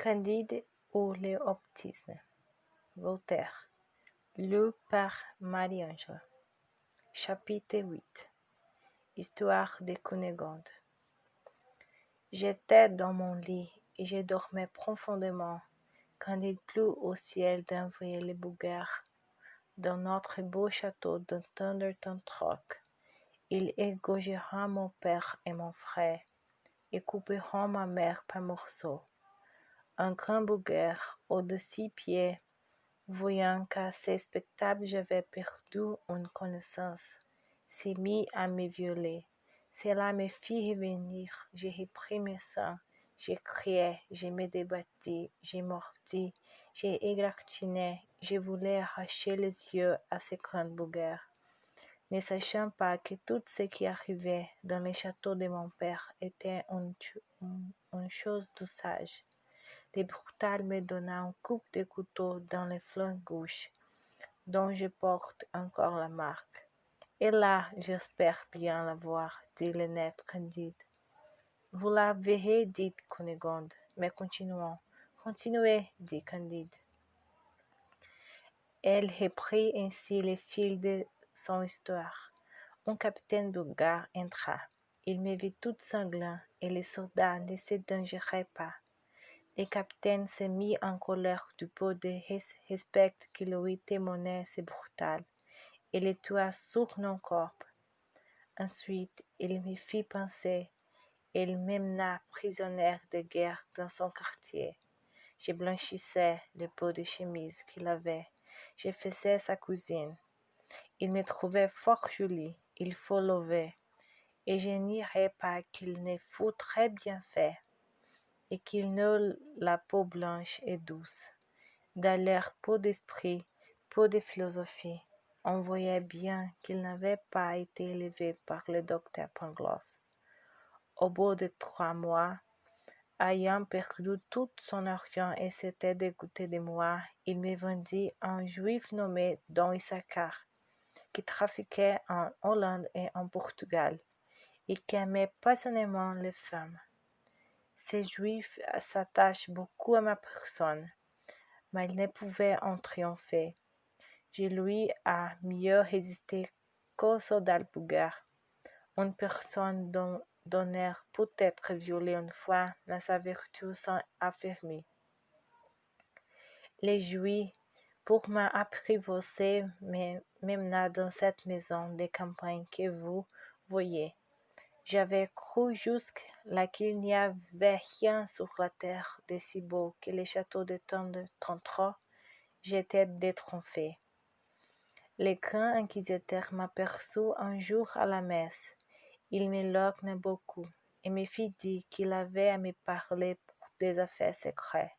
Candide ou l'optimisme. Voltaire. Lu par Marie-Angela. Chapitre 8. Histoire de Cunégonde. J'étais dans mon lit et je dormais profondément quand il plut au ciel d'envoyer les bougères dans notre beau château de Thunderton Rock. Ils égorgeront mon père et mon frère et couperont ma mère par morceaux. Un grand bouguer aux de 6 pieds, voyant qu'à ces spectacles j'avais perdu une connaissance, s'est mis à me violer. Cela me fit revenir, j'ai repris mes sangs, j'ai crié, je me débattis, j'ai mordi, j'ai égratigné, je voulais arracher les yeux à ces grandes bouguères, ne sachant pas que tout ce qui arrivait dans le château de mon père était une chose d'usage. Le brutal me donna un coup de couteau dans le flanc gauche, dont je porte encore la marque. Et là, j'espère bien la voir, dit le net Candide. Vous la verrez, dit Cunégonde, mais continuons. Continuez, dit Candide. Elle reprit ainsi le fil de son histoire. Un capitaine bulgare entra. Il me vit tout sanglant et les soldats ne se dangeraient pas. Le capitaine se mit en colère du peu de respect que lui témoignait ce brutal, et le tua sur mon corps. Ensuite, il me fit penser, et il m'emmena prisonnière de guerre dans son quartier. Je blanchissais le peu de chemise qu'il avait. Je faisais sa cousine. Il me trouvait fort jolie, il faut l'avouer, et je n'irais pas qu'il ne fût très bien fait, et qu'il n'eût la peau blanche et douce. Dans l'air peu d'esprit, peu de philosophie, on voyait bien qu'il n'avait pas été élevé par le docteur Pangloss. Au bout de 3 mois, ayant perdu tout son argent et s'était dégoûté de moi, il me vendit à un juif nommé Don Issachar, qui trafiquait en Hollande et en Portugal, et qui aimait passionnément les femmes. Ces juifs s'attachent beaucoup à ma personne, mais il ne pouvait en triompher. Je lui ai mieux résisté qu'au soldat bulgare. Une personne d'honneur peut être violée une fois, mais sa vertu s'en affermit. Les juifs, pour m'apprivoiser, m'emmena dans cette maison de campagne que vous voyez. J'avais cru jusque-là qu'il n'y avait rien sur la terre de si beau que le château de Thunderton. J'étais détrompé. Le grand inquisiteur m'aperçut un jour à la messe. Il me lorgna beaucoup et me fit dire qu'il avait à me parler pour des affaires secrètes.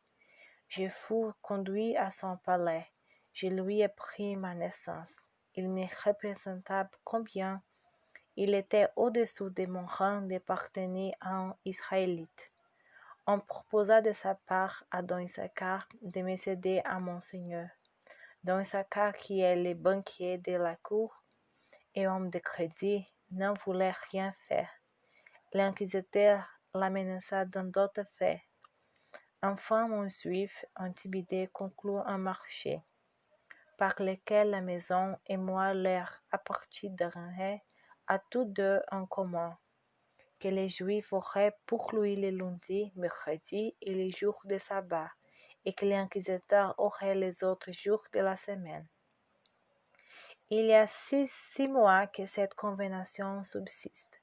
Je fus conduit à son palais. Je lui ai pris ma naissance. Il me représenta combien il était au-dessous de mon rang d'appartenir à un Israélite. On proposa de sa part à Don Issachar de me céder à mon seigneur. Don Issachar, qui est le banquier de la cour et homme de crédit, n'en voulait rien faire. L'inquisiteur la menaça dans d'autres faits. Enfin, mon juif, intimidé, conclut un marché, par lequel la maison et moi leur appartiendrait à tous deux en commun, que les Juifs auraient pour lui le lundi, mercredi et les jours de sabbat, et que l'inquisiteur aurait les autres jours de la semaine. Il y a six mois que cette convention subsiste.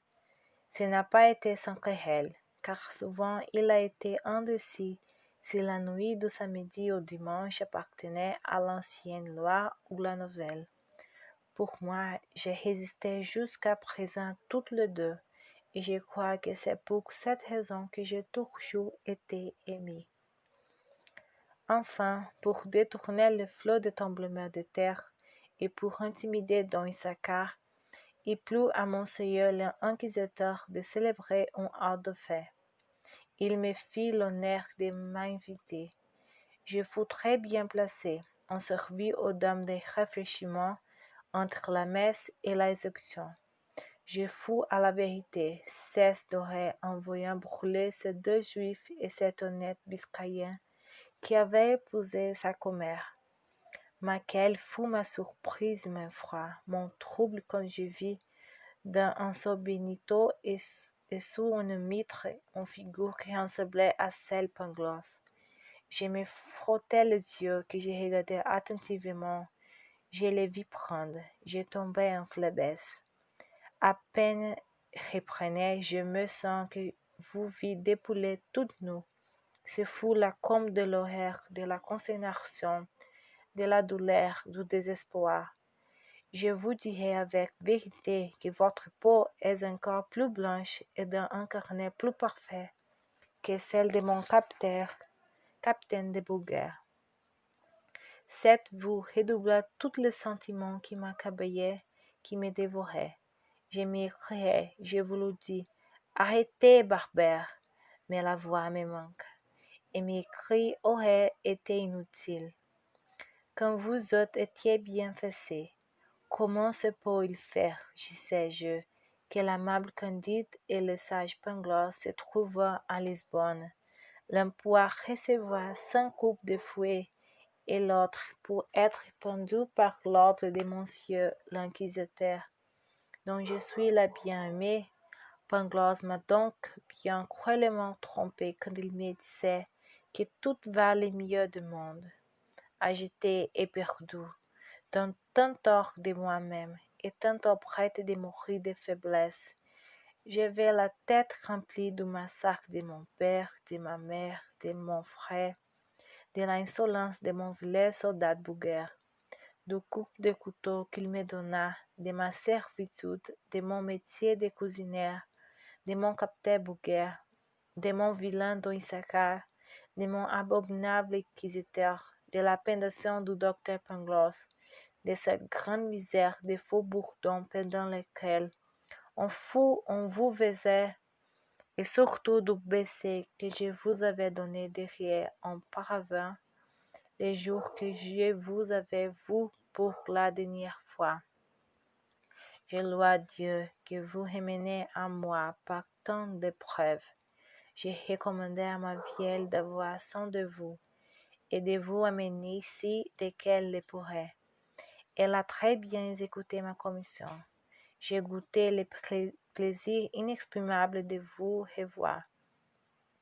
Ce n'a pas été sans querelle, car souvent il a été indécis si la nuit du samedi au dimanche appartenait à l'ancienne loi ou la nouvelle. Pour moi, j'ai résisté jusqu'à présent toutes les deux, et je crois que c'est pour cette raison que j'ai toujours été aimé. Enfin, pour détourner le flot de tremblements de terre et pour intimider Don Issachar, il plut à Monseigneur l'inquisiteur de célébrer un ordre de fête. Il me fit l'honneur de m'inviter. Je fus très bien placé. On servit aux dames de réfléchissement entre la messe et l'exécution. Je fus à la vérité 16 dorés en voyant brûler ces deux juifs et cet honnête biscayen qui avait épousé sa commère. Mais quelle fut ma surprise, mon effroi, mon trouble quand je vis dans un sorbonneau et sous une mitre une figure qui ressemblait à celle Pangloss. Je me frottais les yeux, que je regardais attentivement. Je les vis prendre. Je tombais en faiblesse. À peine reprenais, je me sens que vous vis dépouiller toutes nous. Ce fut la comble de l'horreur, de la consternation, de la douleur, du désespoir. Je vous dirai avec vérité que votre peau est encore plus blanche et d'un carnet plus parfait que celle de mon capitaine de Bouguer. Cette vue redoubla tous les sentiments qui m'accablaient, qui me dévoraient. Je m'écriai, je vous le dis, arrêtez, Barbert, mais la voix me manque, et mes cris auraient été inutiles. Quand vous autres étiez bien fessés, comment se peut-il faire, disais-je, que l'amable Candide et le sage Pangloss se trouvent à Lisbonne, l'un pour recevoir 100 coupes de fouet et l'autre pour être pendu par l'ordre de monsieur l'inquisiteur, dont je suis la bien-aimée. Pangloss m'a donc bien cruellement trompé quand il me disait que tout va le mieux du monde. Agité et perdu, dans tant hors de moi-même et tant prête de mourir de faiblesse, j'avais la tête remplie du massacre de mon père, de ma mère, de mon frère, de l'insolence de mon vilain soldat Bouguer, du coup de couteau qu'il me donna, de ma servitude, de mon métier de cuisinière, de mon capitaine Bouguer, de mon vilain Don Issachar, de mon abominable inquisiteur, de la pénation du docteur Pangloss, de cette grande misère des faux bourdons pendant lesquels on vous faisait, et surtout du baiser que je vous avais donné derrière en paravent, les jours que je vous avais vu pour la dernière fois. Je loue Dieu que vous remenez à moi par tant d'épreuves. J'ai recommandé à ma vieille d'avoir soin de vous et de vous amener ici dès qu'elle le pourrait. Elle a très bien exécuté ma commission. J'ai goûté le plaisir inexprimable de vous revoir,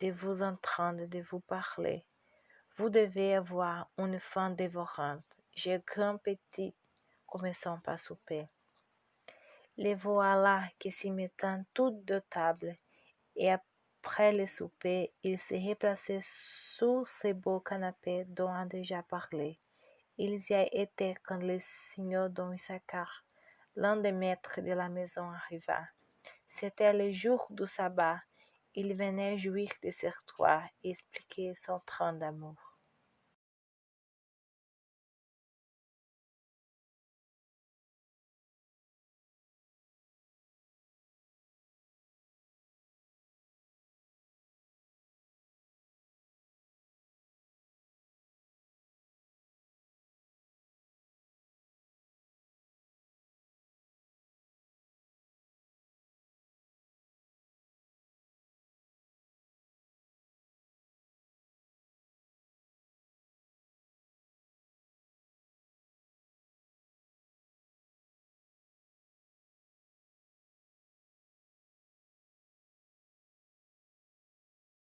de vous entendre, de vous parler. Vous devez avoir une faim dévorante. J'ai grand petit, commençons par souper. Les voilà qui s'y mettant toutes de table, et après le souper, ils se replaçaient sur ces beaux canapés dont on a déjà parlé. Ils y étaient quand le signor Don Issachar, l'un des maîtres de la maison, arriva. C'était le jour du sabbat. Il venait jouir de ses droits et expliquer son train d'amour.